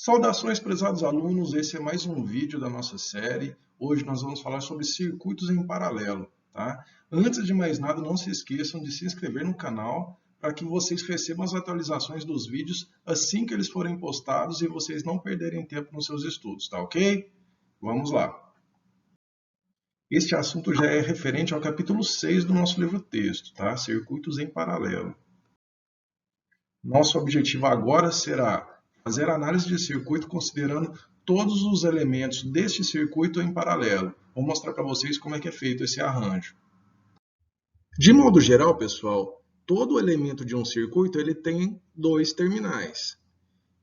Saudações, prezados alunos, esse é mais um vídeo da nossa série. Hoje nós vamos falar sobre circuitos em paralelo, tá? Antes de mais nada, não se esqueçam de se inscrever no canal para que vocês recebam as atualizações dos vídeos assim que eles forem postados e vocês não perderem tempo nos seus estudos, tá ok? Vamos lá. Este assunto já é referente ao capítulo 6 do nosso livro-texto, tá? Circuitos em paralelo. Nosso objetivo agora será fazer análise de circuito considerando todos os elementos deste circuito em paralelo. Vou mostrar para vocês como é que é feito esse arranjo. De modo geral, pessoal, todo elemento de um circuito ele tem dois terminais.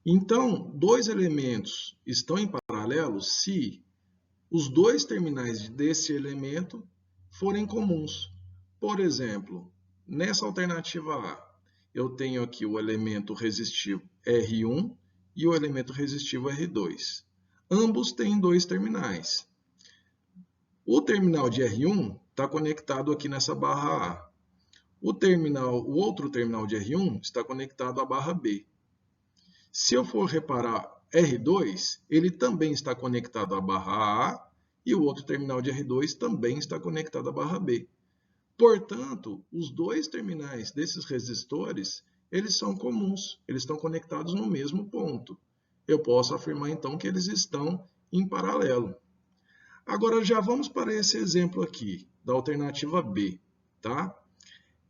Então, dois elementos estão em paralelo se os dois terminais desse elemento forem comuns. Por exemplo, nessa alternativa A, eu tenho aqui o elemento resistivo R1 e o elemento resistivo R2. Ambos têm dois terminais. O terminal de R1 está conectado aqui nessa barra A. O outro terminal de R1 está conectado à barra B. Se eu for reparar R2, ele também está conectado à barra A e o outro terminal de R2 também está conectado à barra B. Portanto, os dois terminais desses resistores, eles são comuns, eles estão conectados no mesmo ponto. Eu posso afirmar, então, que eles estão em paralelo. Agora, já vamos para esse exemplo aqui, da alternativa B, tá?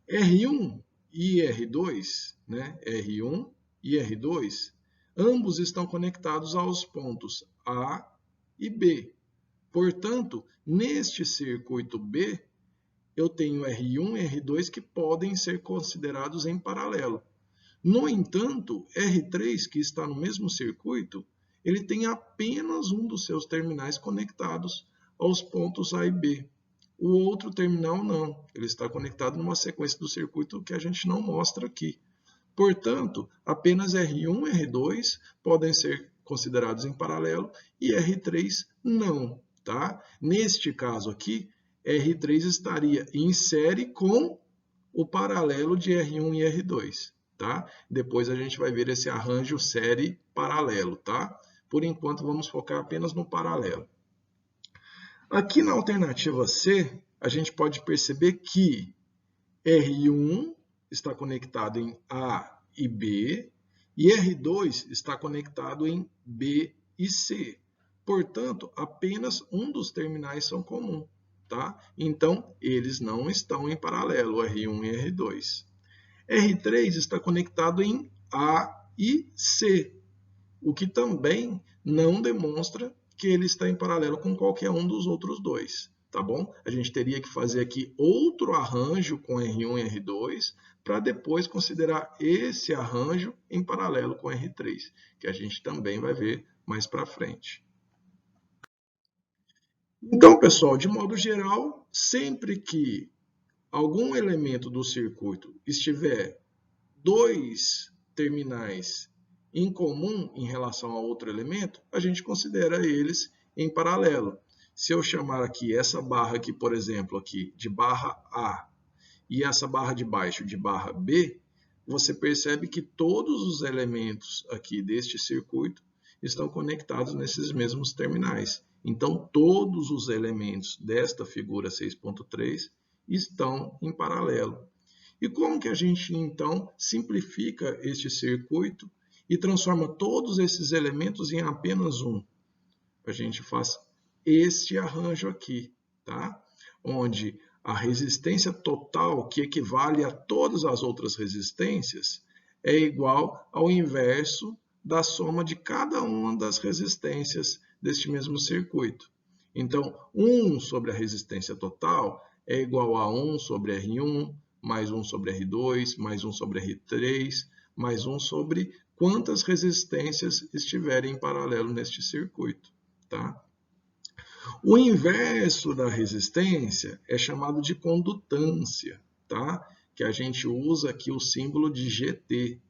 R1 e R2, né? R1 e R2, ambos estão conectados aos pontos A e B. Portanto, neste circuito B, eu tenho R1 e R2 que podem ser considerados em paralelo. No entanto, R3, que está no mesmo circuito, ele tem apenas um dos seus terminais conectados aos pontos A e B. O outro terminal não, ele está conectado numa sequência do circuito que a gente não mostra aqui. Portanto, apenas R1 e R2 podem ser considerados em paralelo e R3 não, tá? Neste caso aqui, R3 estaria em série com o paralelo de R1 e R2, tá? Depois a gente vai ver esse arranjo série paralelo, tá? Por enquanto, vamos focar apenas no paralelo. Aqui na alternativa C, a gente pode perceber que R1 está conectado em A e B e R2 está conectado em B e C. Portanto, apenas um dos terminais são comuns. Tá? Então, eles não estão em paralelo, R1 e R2. R3 está conectado em A e C, o que também não demonstra que ele está em paralelo com qualquer um dos outros dois. Tá bom? A gente teria que fazer aqui outro arranjo com R1 e R2 para depois considerar esse arranjo em paralelo com R3, que a gente também vai ver mais para frente. Então, pessoal, de modo geral, sempre que algum elemento do circuito estiver dois terminais em comum em relação a outro elemento, a gente considera eles em paralelo. Se eu chamar aqui essa barra aqui, por exemplo, aqui de barra A e essa barra de baixo de barra B, você percebe que todos os elementos aqui deste circuito estão conectados nesses mesmos terminais. Então, todos os elementos desta figura 6.3 estão em paralelo. E como que a gente, então, simplifica este circuito e transforma todos esses elementos em apenas um? A gente faz este arranjo aqui, tá? Onde a resistência total, que equivale a todas as outras resistências, é igual ao inverso da soma de cada uma das resistências deste mesmo circuito. Então, 1 sobre a resistência total é igual a 1 sobre R1, mais 1 sobre R2, mais 1 sobre R3, mais 1 sobre quantas resistências estiverem em paralelo neste circuito, tá? O inverso da resistência é chamado de condutância, tá? Que a gente usa aqui o símbolo de GT.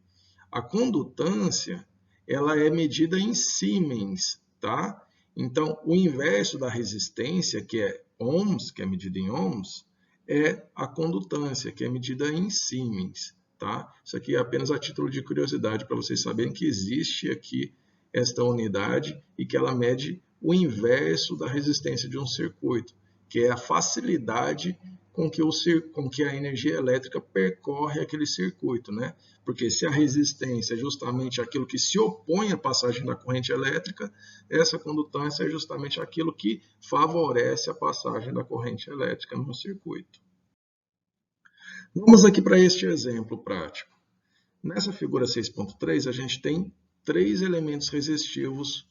A condutância, ela é medida em Siemens, tá? Então, o inverso da resistência, que é ohms, que é medida em ohms, é a condutância, que é medida em Siemens, tá? Isso aqui é apenas a título de curiosidade, para vocês saberem que existe aqui esta unidade e que ela mede o inverso da resistência de um circuito, que é a facilidade com que a energia elétrica percorre aquele circuito, né? Porque se a resistência é justamente aquilo que se opõe à passagem da corrente elétrica, essa condutância é justamente aquilo que favorece a passagem da corrente elétrica no circuito. Vamos aqui para este exemplo prático. Nessa figura 6.3, a gente tem 3 elementos resistivos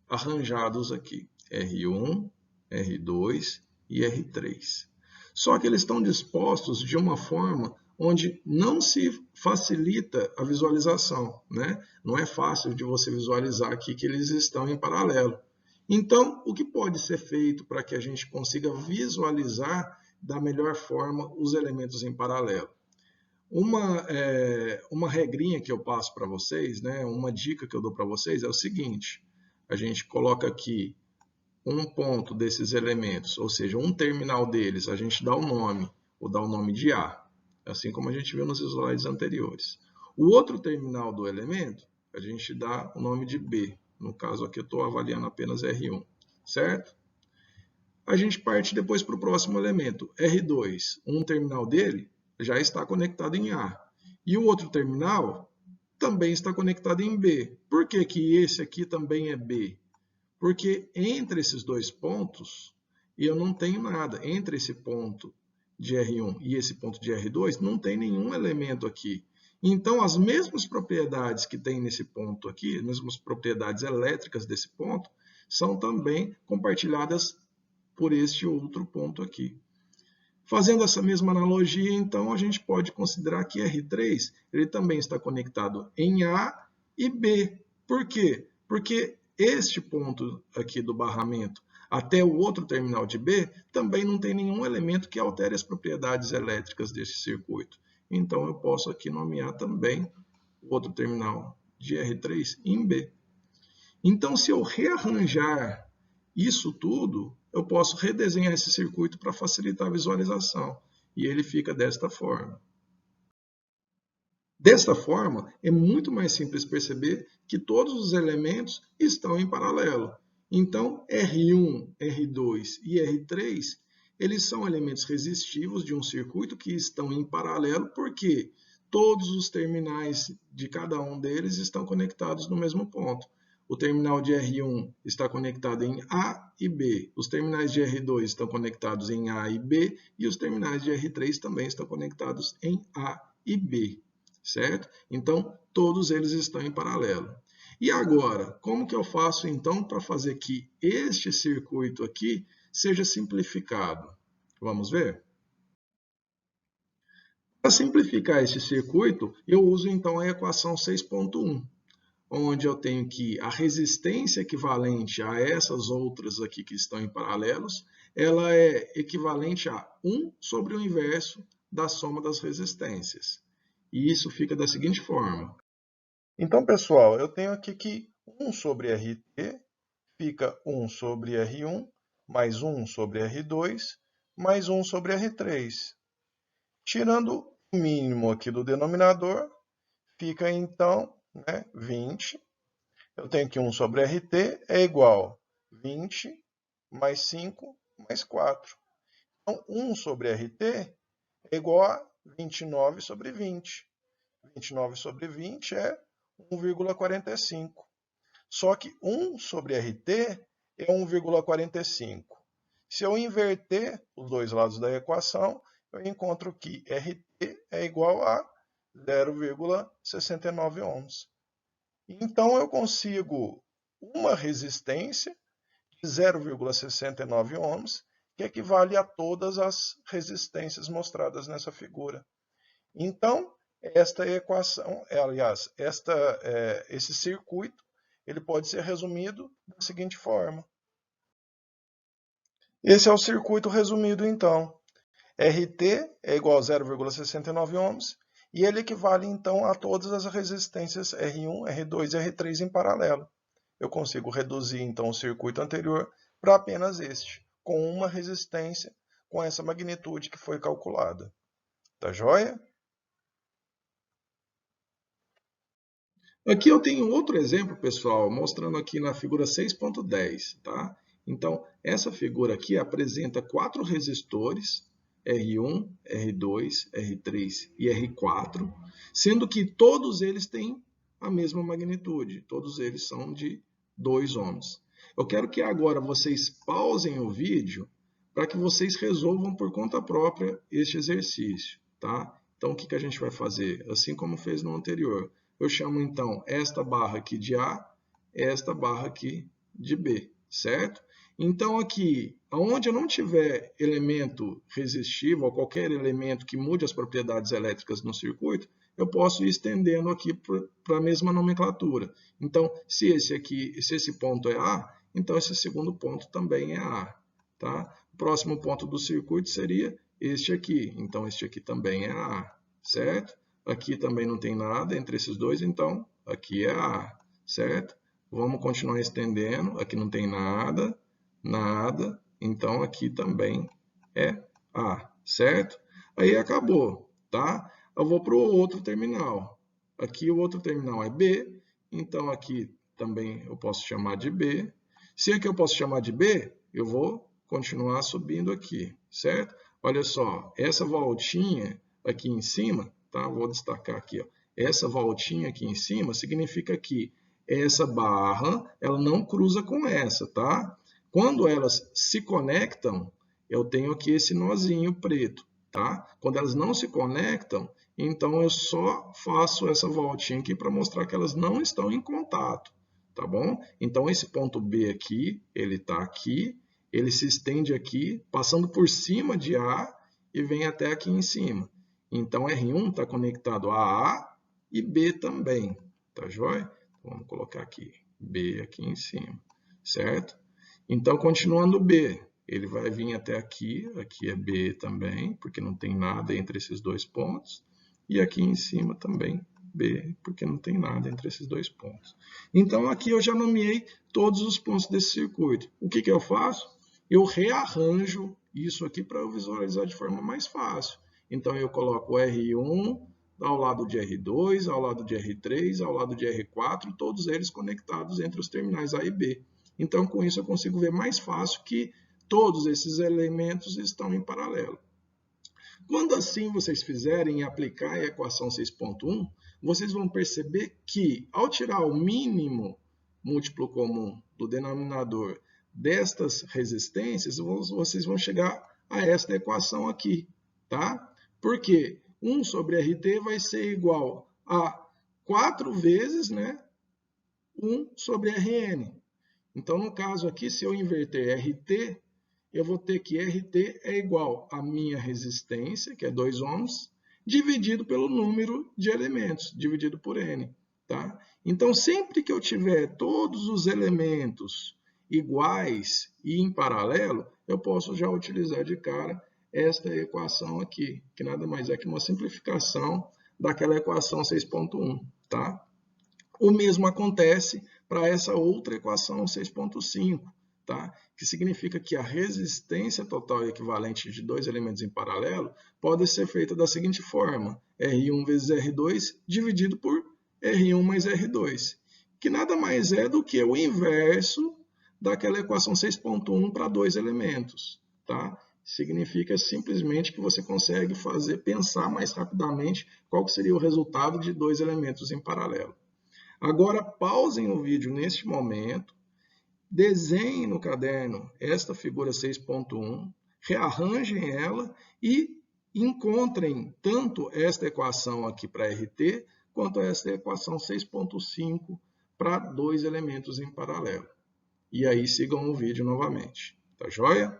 arranjados aqui, R1, R2 e R3. Só que eles estão dispostos de uma forma onde não se facilita a visualização, né? Não é fácil de você visualizar aqui que eles estão em paralelo. Então, o que pode ser feito para que a gente consiga visualizar da melhor forma os elementos em paralelo? Uma regrinha que eu passo para vocês, né? Uma dica que eu dou para vocês é o seguinte: a gente coloca aqui um ponto desses elementos, ou seja, um terminal deles, a gente dá o nome, ou dá o nome de A, assim como a gente viu nos slides anteriores. O outro terminal do elemento, a gente dá o nome de B. No caso aqui eu estou avaliando apenas R1, certo? A gente parte depois para o próximo elemento, R2. Um terminal dele já está conectado em A. E o outro terminal também está conectado em B. Por que que esse aqui também é B? Porque entre esses dois pontos, eu não tenho nada. Entre esse ponto de R1 e esse ponto de R2, não tem nenhum elemento aqui. Então, as mesmas propriedades que tem nesse ponto aqui, as mesmas propriedades elétricas desse ponto, são também compartilhadas por este outro ponto aqui. Fazendo essa mesma analogia, então, a gente pode considerar que R3 ele também está conectado em A e B. Por quê? Porque este ponto aqui do barramento até o outro terminal de B também não tem nenhum elemento que altere as propriedades elétricas desse circuito. Então, eu posso aqui nomear também o outro terminal de R3 em B. Então, se eu rearranjar isso tudo, eu posso redesenhar esse circuito para facilitar a visualização. E ele fica desta forma. Desta forma, é muito mais simples perceber que todos os elementos estão em paralelo. Então, R1, R2 e R3, eles são elementos resistivos de um circuito que estão em paralelo, porque todos os terminais de cada um deles estão conectados no mesmo ponto. O terminal de R1 está conectado em A e B. Os terminais de R2 estão conectados em A e B. E os terminais de R3 também estão conectados em A e B. Certo? Então, todos eles estão em paralelo. E agora, como que eu faço então para fazer que este circuito aqui seja simplificado? Vamos ver? Para simplificar este circuito, eu uso então a equação 6.1. Onde eu tenho que a resistência equivalente a essas outras aqui que estão em paralelos, ela é equivalente a 1 sobre o inverso da soma das resistências. E isso fica da seguinte forma. Então, pessoal, eu tenho aqui que 1 sobre RT fica 1 sobre R1, mais 1 sobre R2, mais 1 sobre R3. Tirando o mínimo aqui do denominador, fica então 20. Eu tenho que 1 sobre RT é igual a 20 mais 5 mais 4. Então, 1 sobre RT é igual a 29 sobre 20. 29 sobre 20 é 1,45. Só que 1 sobre RT é 1,45. Se eu inverter os dois lados da equação, eu encontro que RT é igual a 0,69 ohms. Então, eu consigo uma resistência de 0,69 ohms, que equivale a todas as resistências mostradas nessa figura. Então, esta equação, aliás, esse circuito, ele pode ser resumido da seguinte forma. Esse é o circuito resumido, então. RT é igual a 0,69 ohms, e ele equivale, então, a todas as resistências R1, R2 e R3 em paralelo. Eu consigo reduzir, então, o circuito anterior para apenas este, com uma resistência com essa magnitude que foi calculada. Tá joia? Aqui eu tenho outro exemplo, pessoal, mostrando aqui na figura 6.10, tá? Então, essa figura aqui apresenta 4 resistores, R1, R2, R3 e R4, sendo que todos eles têm a mesma magnitude, todos eles são de 2 ohms. Eu quero que agora vocês pausem o vídeo para que vocês resolvam por conta própria este exercício, tá? Então, o que a gente vai fazer? Assim como fez no anterior. Eu chamo, então, esta barra aqui de A, esta barra aqui de B, certo? Então, aqui, onde eu não tiver elemento resistivo, ou qualquer elemento que mude as propriedades elétricas no circuito, eu posso ir estendendo aqui para a mesma nomenclatura. Então, se esse ponto é A, então esse segundo ponto também é A, tá? O próximo ponto do circuito seria este aqui. Então, este aqui também é A, certo? Aqui também não tem nada entre esses dois, então aqui é A, certo? Vamos continuar estendendo. Aqui não tem nada, nada. Então, aqui também é A, certo? Aí acabou, tá? Eu vou para o outro terminal. Aqui o outro terminal é B, então aqui também eu posso chamar de B. Se aqui eu posso chamar de B, eu vou continuar subindo aqui, certo? Olha só, essa voltinha aqui em cima, tá? Vou destacar aqui, ó. Essa voltinha aqui em cima significa que essa barra, ela não cruza com essa, tá? Quando elas se conectam, eu tenho aqui esse nozinho preto, tá? Quando elas não se conectam, então eu só faço essa voltinha aqui para mostrar que elas não estão em contato, tá bom? Então esse ponto B aqui, ele está aqui, ele se estende aqui, passando por cima de A e vem até aqui em cima. Então R1 está conectado a A e B também, tá joia? Vamos colocar aqui B aqui em cima, certo? Então, continuando B, ele vai vir até aqui, aqui é B também, porque não tem nada entre esses dois pontos, e aqui em cima também B, porque não tem nada entre esses dois pontos. Então, aqui eu já nomeei todos os pontos desse circuito. O que eu faço? Eu rearranjo isso aqui para eu visualizar de forma mais fácil. Então, eu coloco R1 ao lado de R2, ao lado de R3, ao lado de R4, todos eles conectados entre os terminais A e B. Então, com isso, eu consigo ver mais fácil que todos esses elementos estão em paralelo. Quando assim vocês fizerem e aplicar a equação 6.1, vocês vão perceber que, ao tirar o mínimo múltiplo comum do denominador destas resistências, vocês vão chegar a esta equação aqui, tá? Porque 1 sobre RT vai ser igual a 4 vezes, né, 1 sobre Rn. Então, no caso aqui, se eu inverter RT, eu vou ter que RT é igual à minha resistência, que é 2 ohms, dividido pelo número de elementos, dividido por N. Tá? Então, sempre que eu tiver todos os elementos iguais e em paralelo, eu posso já utilizar de cara esta equação aqui, que nada mais é que uma simplificação daquela equação 6.1. Tá? O mesmo acontece para essa outra equação 6.5, tá? Que significa que a resistência total e equivalente de dois elementos em paralelo pode ser feita da seguinte forma: R1 vezes R2 dividido por R1 mais R2, que nada mais é do que o inverso daquela equação 6.1 para dois elementos, tá? Significa simplesmente que você consegue pensar mais rapidamente qual seria o resultado de dois elementos em paralelo. Agora, pausem o vídeo neste momento, desenhem no caderno esta figura 6.1, rearranjem ela e encontrem tanto esta equação aqui para RT, quanto esta equação 6.5 para dois elementos em paralelo. E aí sigam o vídeo novamente. Tá joia?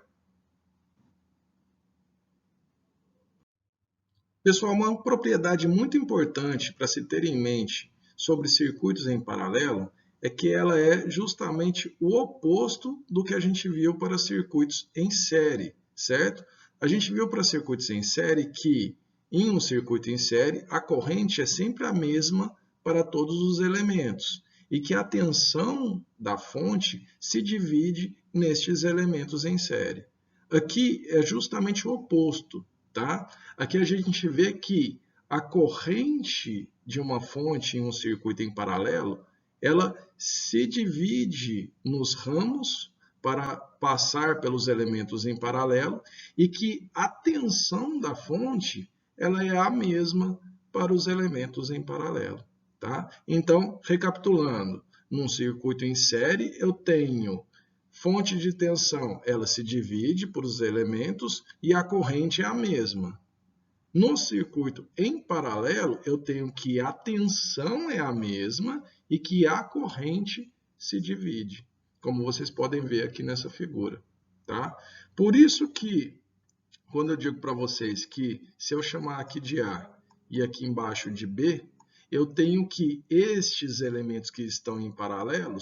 Pessoal, uma propriedade muito importante para se ter em mente sobre circuitos em paralelo é que ela é justamente o oposto do que a gente viu para circuitos em série, certo? A gente viu para circuitos em série que, em um circuito em série, a corrente é sempre a mesma para todos os elementos e que a tensão da fonte se divide nestes elementos em série. Aqui é justamente o oposto, tá? Aqui a gente vê que a corrente de uma fonte em um circuito em paralelo, ela se divide nos ramos para passar pelos elementos em paralelo e que a tensão da fonte ela é a mesma para os elementos em paralelo. Tá? Então, recapitulando, num circuito em série, eu tenho fonte de tensão, ela se divide por os elementos e a corrente é a mesma. No circuito em paralelo, eu tenho que a tensão é a mesma e que a corrente se divide, como vocês podem ver aqui nessa figura. Tá? Por isso que, quando eu digo para vocês que se eu chamar aqui de A e aqui embaixo de B, eu tenho que estes elementos que estão em paralelo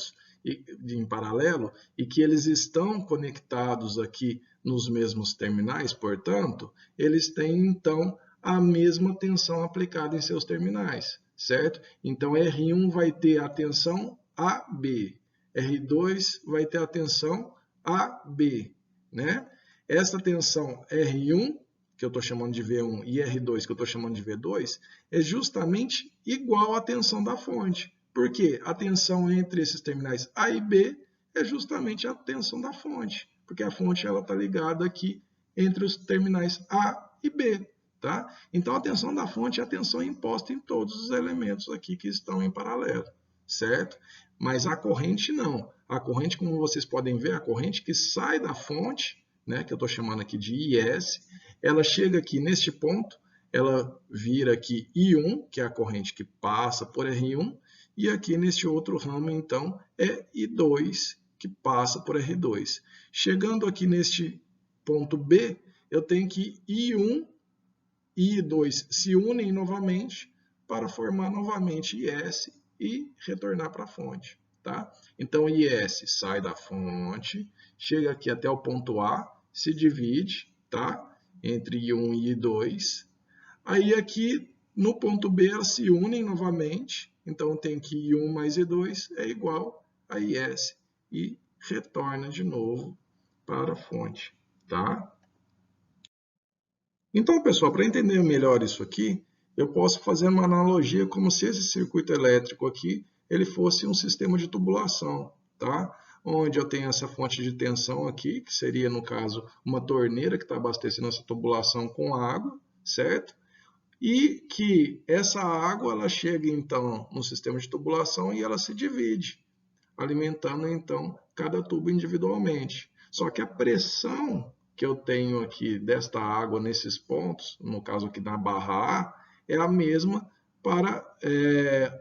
e que eles estão conectados aqui nos mesmos terminais, portanto, eles têm então a mesma tensão aplicada em seus terminais, certo? Então R1 vai ter a tensão AB, R2 vai ter a tensão AB, né? Essa tensão R1, que eu estou chamando de V1, e R2, que eu estou chamando de V2, é justamente igual à tensão da fonte. Por quê? A tensão entre esses terminais A e B é justamente a tensão da fonte, porque a fonte está ligada aqui entre os terminais A e B. Tá? Então, a tensão da fonte é a tensão imposta em todos os elementos aqui que estão em paralelo, certo? Mas a corrente não. A corrente, como vocês podem ver, a corrente que sai da fonte, né, que eu estou chamando aqui de IS, ela chega aqui neste ponto, ela vira aqui I1, que é a corrente que passa por R1, e aqui neste outro ramo, então, é I2, que passa por R2. Chegando aqui neste ponto B, eu tenho que I1 e I2 se unem novamente para formar novamente IS e retornar para a fonte. Tá? Então, IS sai da fonte, chega aqui até o ponto A, se divide, tá? Entre I1 e I2. Aí aqui no ponto B elas se unem novamente, então tem que I1 mais I2 é igual a IS e retorna de novo para a fonte. Tá? Então, pessoal, para entender melhor isso aqui, eu posso fazer uma analogia como se esse circuito elétrico aqui ele fosse um sistema de tubulação, tá? Onde eu tenho essa fonte de tensão aqui, que seria, no caso, uma torneira que está abastecendo essa tubulação com água, certo? E que essa água ela chega, então, no sistema de tubulação e ela se divide, alimentando, então, cada tubo individualmente. Só que a pressão que eu tenho aqui desta água nesses pontos, no caso aqui na barra A, é a mesma para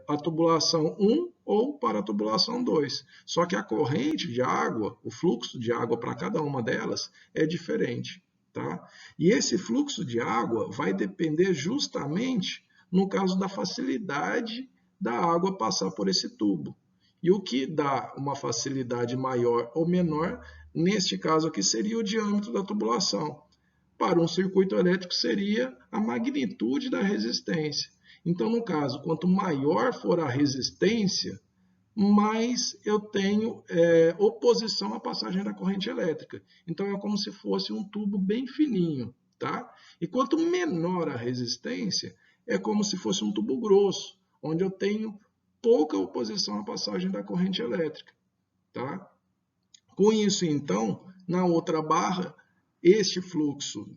a tubulação 1 ou para a tubulação 2. Só que a corrente de água, o fluxo de água para cada uma delas é diferente. Tá? E esse fluxo de água vai depender justamente, no caso da facilidade da água passar por esse tubo. E o que dá uma facilidade maior ou menor, neste caso aqui, seria o diâmetro da tubulação. Para um circuito elétrico seria a magnitude da resistência. Então, no caso, quanto maior for a resistência, mais eu tenho oposição à passagem da corrente elétrica. Então, é como se fosse um tubo bem fininho. Tá? E quanto menor a resistência, é como se fosse um tubo grosso, onde eu tenho pouca oposição à passagem da corrente elétrica. Tá? Com isso, então, na outra barra, este fluxo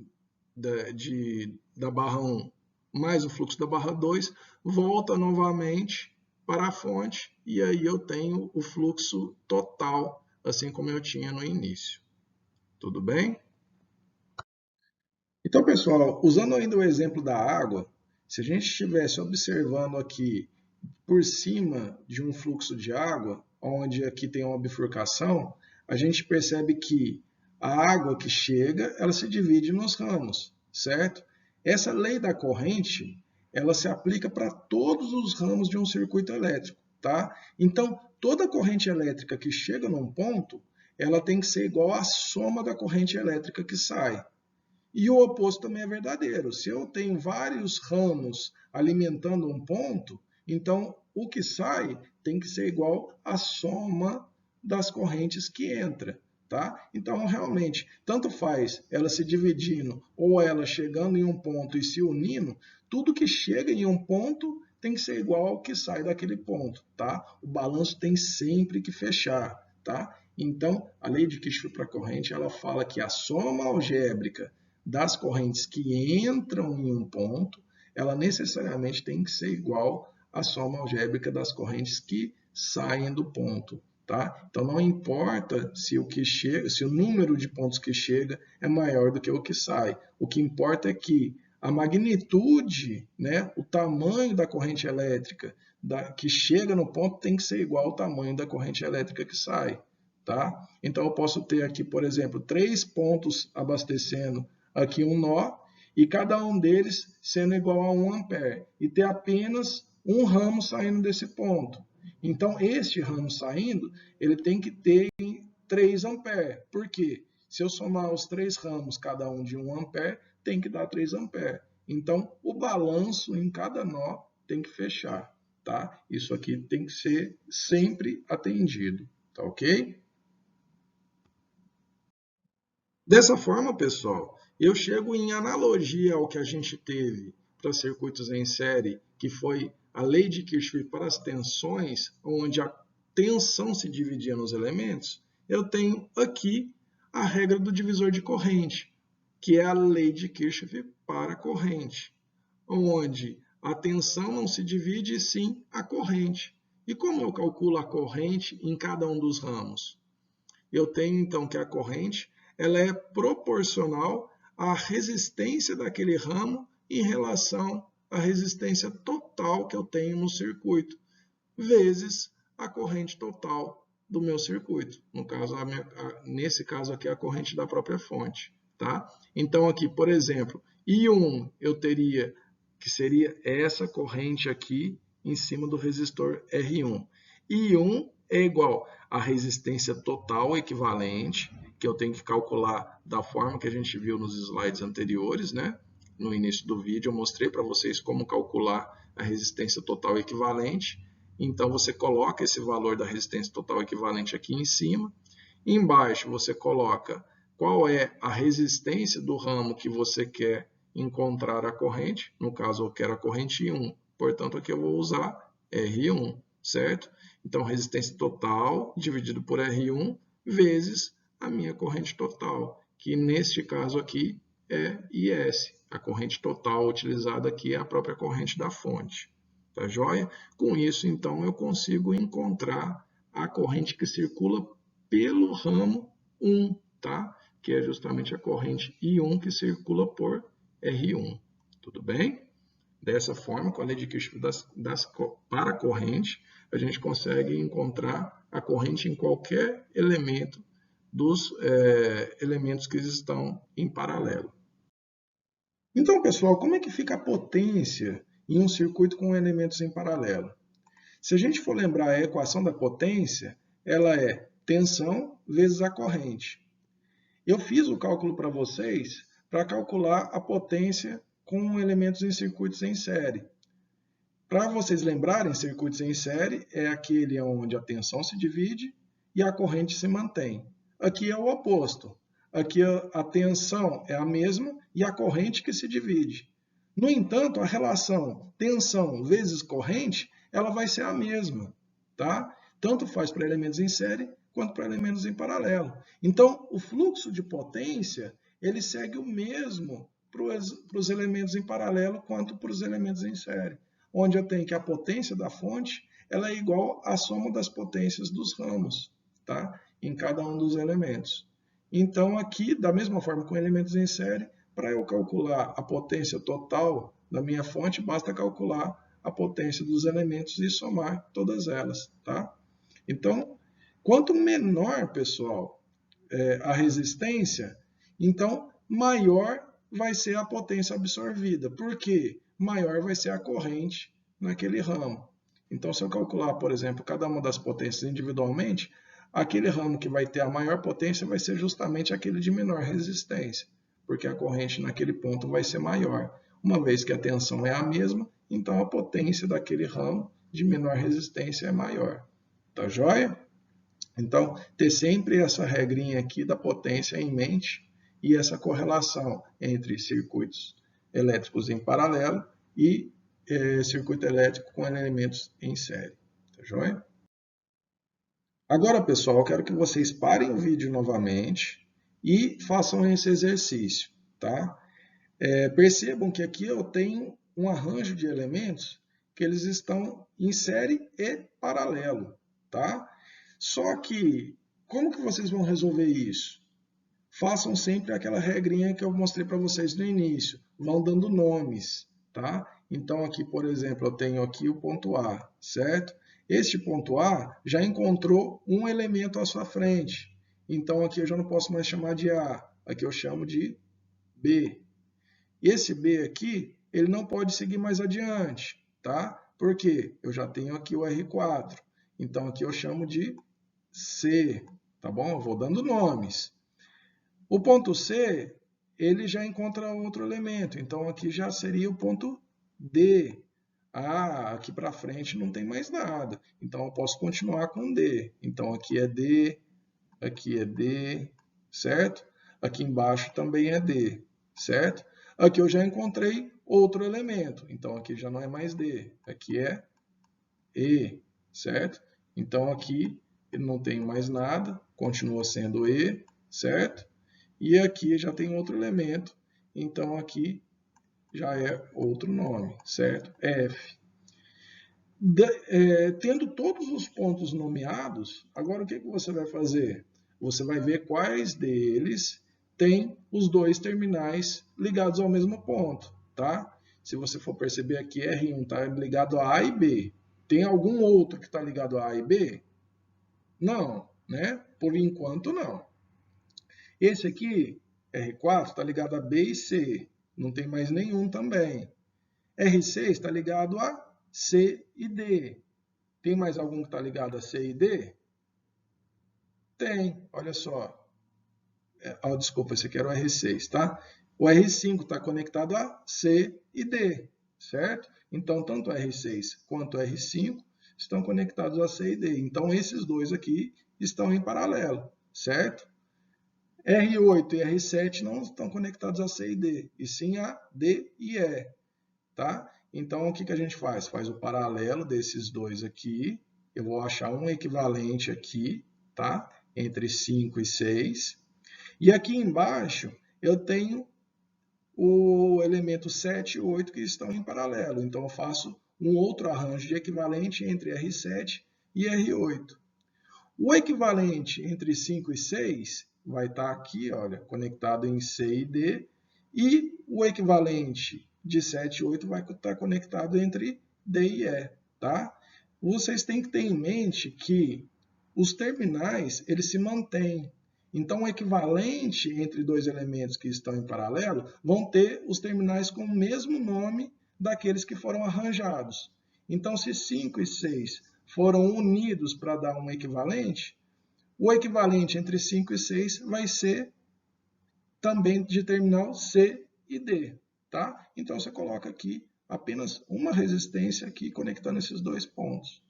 da barra 1 mais o fluxo da barra 2 volta novamente para a fonte e aí eu tenho o fluxo total, assim como eu tinha no início. Tudo bem? Então, pessoal, usando ainda o exemplo da água, se a gente estivesse observando aqui por cima de um fluxo de água, onde aqui tem uma bifurcação, a gente percebe que a água que chega, ela se divide nos ramos, certo? Essa lei da corrente, ela se aplica para todos os ramos de um circuito elétrico, tá? Então, toda corrente elétrica que chega num ponto, ela tem que ser igual à soma da corrente elétrica que sai. E o oposto também é verdadeiro. Se eu tenho vários ramos alimentando um ponto, então o que sai tem que ser igual à soma das correntes que entra. Tá? Então, realmente, tanto faz ela se dividindo ou ela chegando em um ponto e se unindo, tudo que chega em um ponto tem que ser igual ao que sai daquele ponto, tá? O balanço tem sempre que fechar, tá? Então, a lei de Kirchhoff para a corrente, ela fala que a soma algébrica das correntes que entram em um ponto, ela necessariamente tem que ser igual à soma algébrica das correntes que saem do ponto, tá? Então, não importa se o número de pontos que chega é maior do que o que sai. O que importa é que a magnitude, né, o tamanho da corrente elétrica que chega no ponto tem que ser igual ao tamanho da corrente elétrica que sai. Tá? Então, eu posso ter aqui, por exemplo, 3 pontos abastecendo aqui um nó e cada um deles sendo igual a 1 ampere e ter apenas um ramo saindo desse ponto. Então, este ramo saindo, ele tem que ter 3 ampere. Por quê? Se eu somar os 3 ramos, cada um de 1 ampere, tem que dar 3 ampere. Então, o balanço em cada nó tem que fechar. Tá? Isso aqui tem que ser sempre atendido. Tá ok? Dessa forma, pessoal, eu chego em analogia ao que a gente teve para circuitos em série, que foi a lei de Kirchhoff para as tensões, onde a tensão se dividia nos elementos, eu tenho aqui a regra do divisor de corrente, que é a lei de Kirchhoff para a corrente, onde a tensão não se divide, e sim a corrente. E como eu calculo a corrente em cada um dos ramos? Eu tenho, então, que a corrente ela é proporcional à resistência daquele ramo em relação à resistência total que eu tenho no circuito, vezes a corrente total do meu circuito. No caso, nesse caso aqui, a corrente da própria fonte. Tá? Então, aqui, por exemplo, I1 eu teria que seria essa corrente aqui em cima do resistor R1. I1 é igual à resistência total equivalente, que eu tenho que calcular da forma que a gente viu nos slides anteriores, né? No início do vídeo eu mostrei para vocês como calcular a resistência total equivalente. Então você coloca esse valor da resistência total equivalente aqui em cima. Embaixo você coloca qual é a resistência do ramo que você quer encontrar a corrente. No caso eu quero a corrente I1, portanto aqui eu vou usar R1, certo? Então resistência total dividido por R1 vezes a minha corrente total, que neste caso aqui é IS. A corrente total utilizada aqui é a própria corrente da fonte. Tá joia? Com isso, então, eu consigo encontrar a corrente que circula pelo ramo 1, tá? Que é justamente a corrente I1 que circula por R1. Tudo bem? Dessa forma, com a lei de Kirchhoff para a corrente, a gente consegue encontrar a corrente em qualquer elemento dos elementos que estão em paralelo. Então, pessoal, como é que fica a potência em um circuito com elementos em paralelo? Se a gente for lembrar a equação da potência, ela é tensão vezes a corrente. Eu fiz o cálculo para vocês para calcular a potência com elementos em circuitos em série. Para vocês lembrarem, circuitos em série é aquele onde a tensão se divide e a corrente se mantém. Aqui é o oposto. Aqui a tensão é a mesma e a corrente que se divide. No entanto, a relação tensão vezes corrente, ela vai ser a mesma, tá? Tanto faz para elementos em série quanto para elementos em paralelo. Então, o fluxo de potência, ele segue o mesmo para os elementos em paralelo quanto para os elementos em série, onde eu tenho que a potência da fonte ela é igual à soma das potências dos ramos, tá? Em cada um dos elementos. Então, aqui, da mesma forma com elementos em série, para eu calcular a potência total da minha fonte, basta calcular a potência dos elementos e somar todas elas. Tá? Então, quanto menor, pessoal, a resistência, então maior vai ser a potência absorvida. Por quê? Maior vai ser a corrente naquele ramo. Então, se eu calcular, por exemplo, cada uma das potências individualmente, aquele ramo que vai ter a maior potência vai ser justamente aquele de menor resistência, porque a corrente naquele ponto vai ser maior. Uma vez que a tensão é a mesma, então a potência daquele ramo de menor resistência é maior. Tá joia? Então, ter sempre essa regrinha aqui da potência em mente e essa correlação entre circuitos elétricos em paralelo e circuito elétrico com elementos em série. Tá joia? Agora, pessoal, eu quero que vocês parem o vídeo novamente e façam esse exercício, tá? Percebam que aqui eu tenho um arranjo de elementos que eles estão em série e paralelo, tá? Só que, como que vocês vão resolver isso? Façam sempre aquela regrinha que eu mostrei para vocês no início, vão dando nomes, tá? Então, aqui, por exemplo, eu tenho aqui o ponto A, certo? Este ponto A já encontrou um elemento à sua frente. Então, aqui eu já não posso mais chamar de A, aqui eu chamo de B. E esse B aqui, ele não pode seguir mais adiante, tá? Por quê? Eu já tenho aqui o R4. Então, aqui eu chamo de C, tá bom? Eu vou dando nomes. O ponto C, ele já encontra outro elemento. Então, aqui já seria o ponto D. Ah, aqui para frente não tem mais nada. Então, eu posso continuar com D. Então, aqui é D, certo? Aqui embaixo também é D, certo? Aqui eu já encontrei outro elemento. Então, aqui já não é mais D. Aqui é E, certo? Então, aqui ele não tem mais nada. Continua sendo E, certo? E aqui já tem outro elemento. Então, aqui já é outro nome, certo? F. Tendo todos os pontos nomeados, agora o que você vai fazer? Você vai ver quais deles têm os dois terminais ligados ao mesmo ponto, tá? Se você for perceber aqui, R1 está ligado a A e B. Tem algum outro que está ligado a A e B? Não, né? Por enquanto, não. Esse aqui, R4, está ligado a B e C. Não tem mais nenhum também. R6 está ligado a C e D. Tem mais algum que está ligado a C e D? Tem, olha só. Desculpa, esse aqui era o R6, tá? O R5 está conectado a C e D, certo? Então, tanto o R6 quanto o R5 estão conectados a C e D. Então, esses dois aqui estão em paralelo, certo? R8 e R7 não estão conectados a C e D, e sim a D e E, tá? Então, o que a gente faz? Faz o paralelo desses dois aqui. Eu vou achar um equivalente aqui, tá? Entre 5 e 6. E aqui embaixo eu tenho o elemento 7 e 8 que estão em paralelo. Então, eu faço um outro arranjo de equivalente entre R7 e R8. O equivalente entre 5 e 6 vai estar aqui, olha, conectado em C e D. E o equivalente de 7 e 8 vai estar conectado entre D e E, tá? Vocês têm que ter em mente que os terminais, eles se mantêm. Então, o equivalente entre dois elementos que estão em paralelo vão ter os terminais com o mesmo nome daqueles que foram arranjados. Então, se 5 e 6 foram unidos para dar um equivalente, o equivalente entre 5 e 6 vai ser também de terminal C e D, tá? Então, você coloca aqui apenas uma resistência aqui conectando esses dois pontos.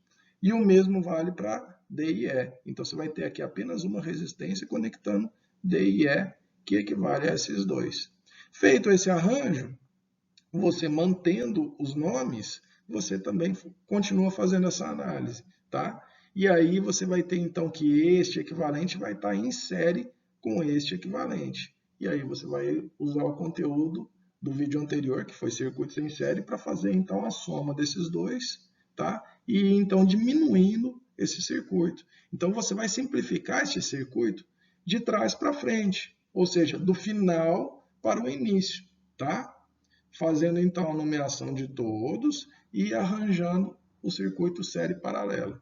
E o mesmo vale para D e E. Então, você vai ter aqui apenas uma resistência conectando D e E, que equivale a esses dois. Feito esse arranjo, você mantendo os nomes, você também continua fazendo essa análise, tá? E aí você vai ter, então, que este equivalente vai estar em série com este equivalente. E aí você vai usar o conteúdo do vídeo anterior, que foi circuitos em série, para fazer, então, a soma desses dois, tá? E, então, diminuindo esse circuito. Então, você vai simplificar esse circuito de trás para frente, ou seja, do final para o início, tá? Fazendo, então, a numeração de todos e arranjando o circuito série paralelo.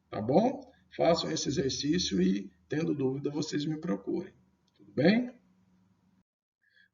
Tá bom? Façam esse exercício e, tendo dúvida, vocês me procurem. Tudo bem?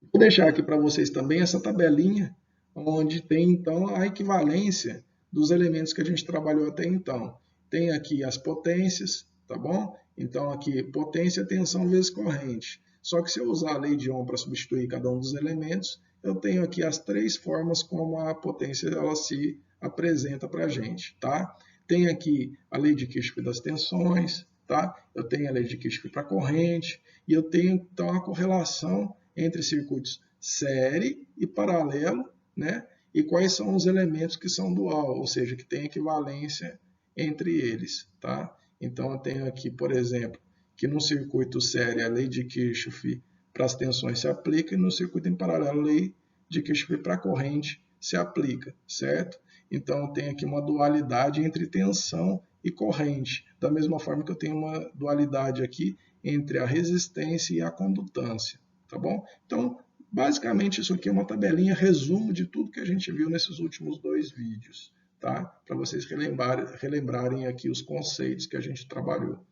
Vou deixar aqui para vocês também essa tabelinha, onde tem, então, a equivalência dos elementos que a gente trabalhou até então. Tem aqui as potências, tá bom? Então, aqui, potência, tensão vezes corrente. Só que se eu usar a lei de Ohm para substituir cada um dos elementos, eu tenho aqui as três formas como a potência ela se apresenta para a gente, tá? Tem aqui a lei de Kirchhoff das tensões, tá? Eu tenho a lei de Kirchhoff para a corrente, e eu tenho, então, a correlação entre circuitos série e paralelo, né? e quais são os elementos que são dual, ou seja, que tem equivalência entre eles, tá? Então, eu tenho aqui, por exemplo, que no circuito série a lei de Kirchhoff para as tensões se aplica e no circuito em paralelo a lei de Kirchhoff para a corrente se aplica, certo? Então, eu tenho aqui uma dualidade entre tensão e corrente, da mesma forma que eu tenho uma dualidade aqui entre a resistência e a condutância, tá bom? Então, basicamente, isso aqui é uma tabelinha resumo de tudo que a gente viu nesses últimos 2 vídeos, tá? Para vocês relembrarem aqui os conceitos que a gente trabalhou,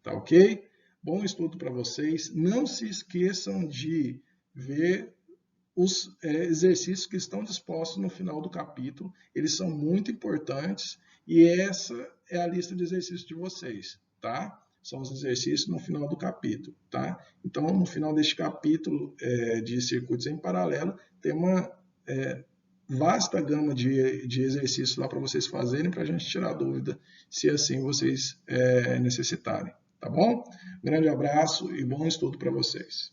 tá ok? Bom estudo para vocês. Não se esqueçam de ver os exercícios que estão dispostos no final do capítulo. Eles são muito importantes e essa é a lista de exercícios de vocês, tá? São os exercícios no final do capítulo, tá? Então, no final deste capítulo de circuitos em paralelo, tem uma vasta gama de exercícios lá para vocês fazerem, para a gente tirar dúvida, se assim vocês necessitarem, tá bom? Grande abraço e bom estudo para vocês.